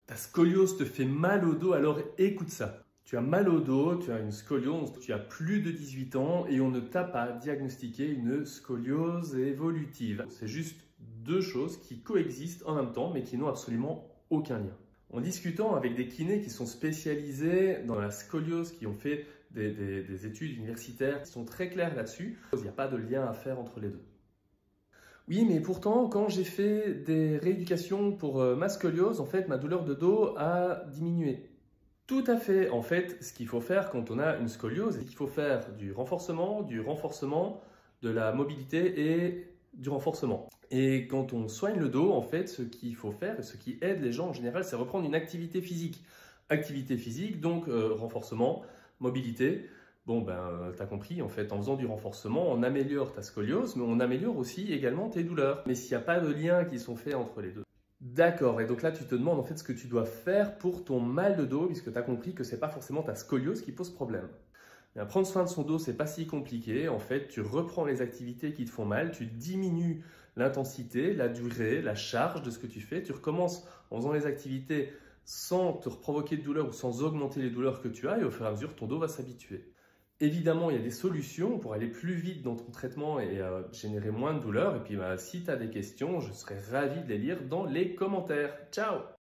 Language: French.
Ta scoliose te fait mal au dos, alors écoute ça. Tu as mal au dos, tu as une scoliose, tu as plus de 18 ans et on ne t'a pas diagnostiqué une scoliose évolutive. C'est juste deux choses qui coexistent en même temps mais qui n'ont absolument aucun lien. En discutant avec des kinés qui sont spécialisés dans la scoliose, qui ont fait des études universitaires qui sont très claires là-dessus, il n'y a pas de lien à faire entre les deux. Oui, mais pourtant, quand j'ai fait des rééducations pour ma scoliose, en fait, ma douleur de dos a diminué. Tout à fait. En fait, ce qu'il faut faire quand on a une scoliose, c'est qu'il faut faire du renforcement, de la mobilité et du renforcement. Et quand on soigne le dos, en fait, ce qu'il faut faire, et ce qui aide les gens en général, c'est reprendre une activité physique. Activité physique, donc renforcement, mobilité. Bon, ben, tu as compris, en fait, en faisant du renforcement, on améliore ta scoliose, mais on améliore aussi également tes douleurs. Mais s'il n'y a pas de lien qui sont faits entre les deux. D'accord, et donc là, tu te demandes en fait ce que tu dois faire pour ton mal de dos, puisque tu as compris que ce n'est pas forcément ta scoliose qui pose problème. Bien, prendre soin de son dos, c'est pas si compliqué. En fait, tu reprends les activités qui te font mal, tu diminues l'intensité, la durée, la charge de ce que tu fais. Tu recommences en faisant les activités sans te provoquer de douleur ou sans augmenter les douleurs que tu as, et au fur et à mesure, ton dos va s'habituer. Évidemment, il y a des solutions pour aller plus vite dans ton traitement et générer moins de douleur. Et puis, si tu as des questions, je serais ravi de les lire dans les commentaires. Ciao!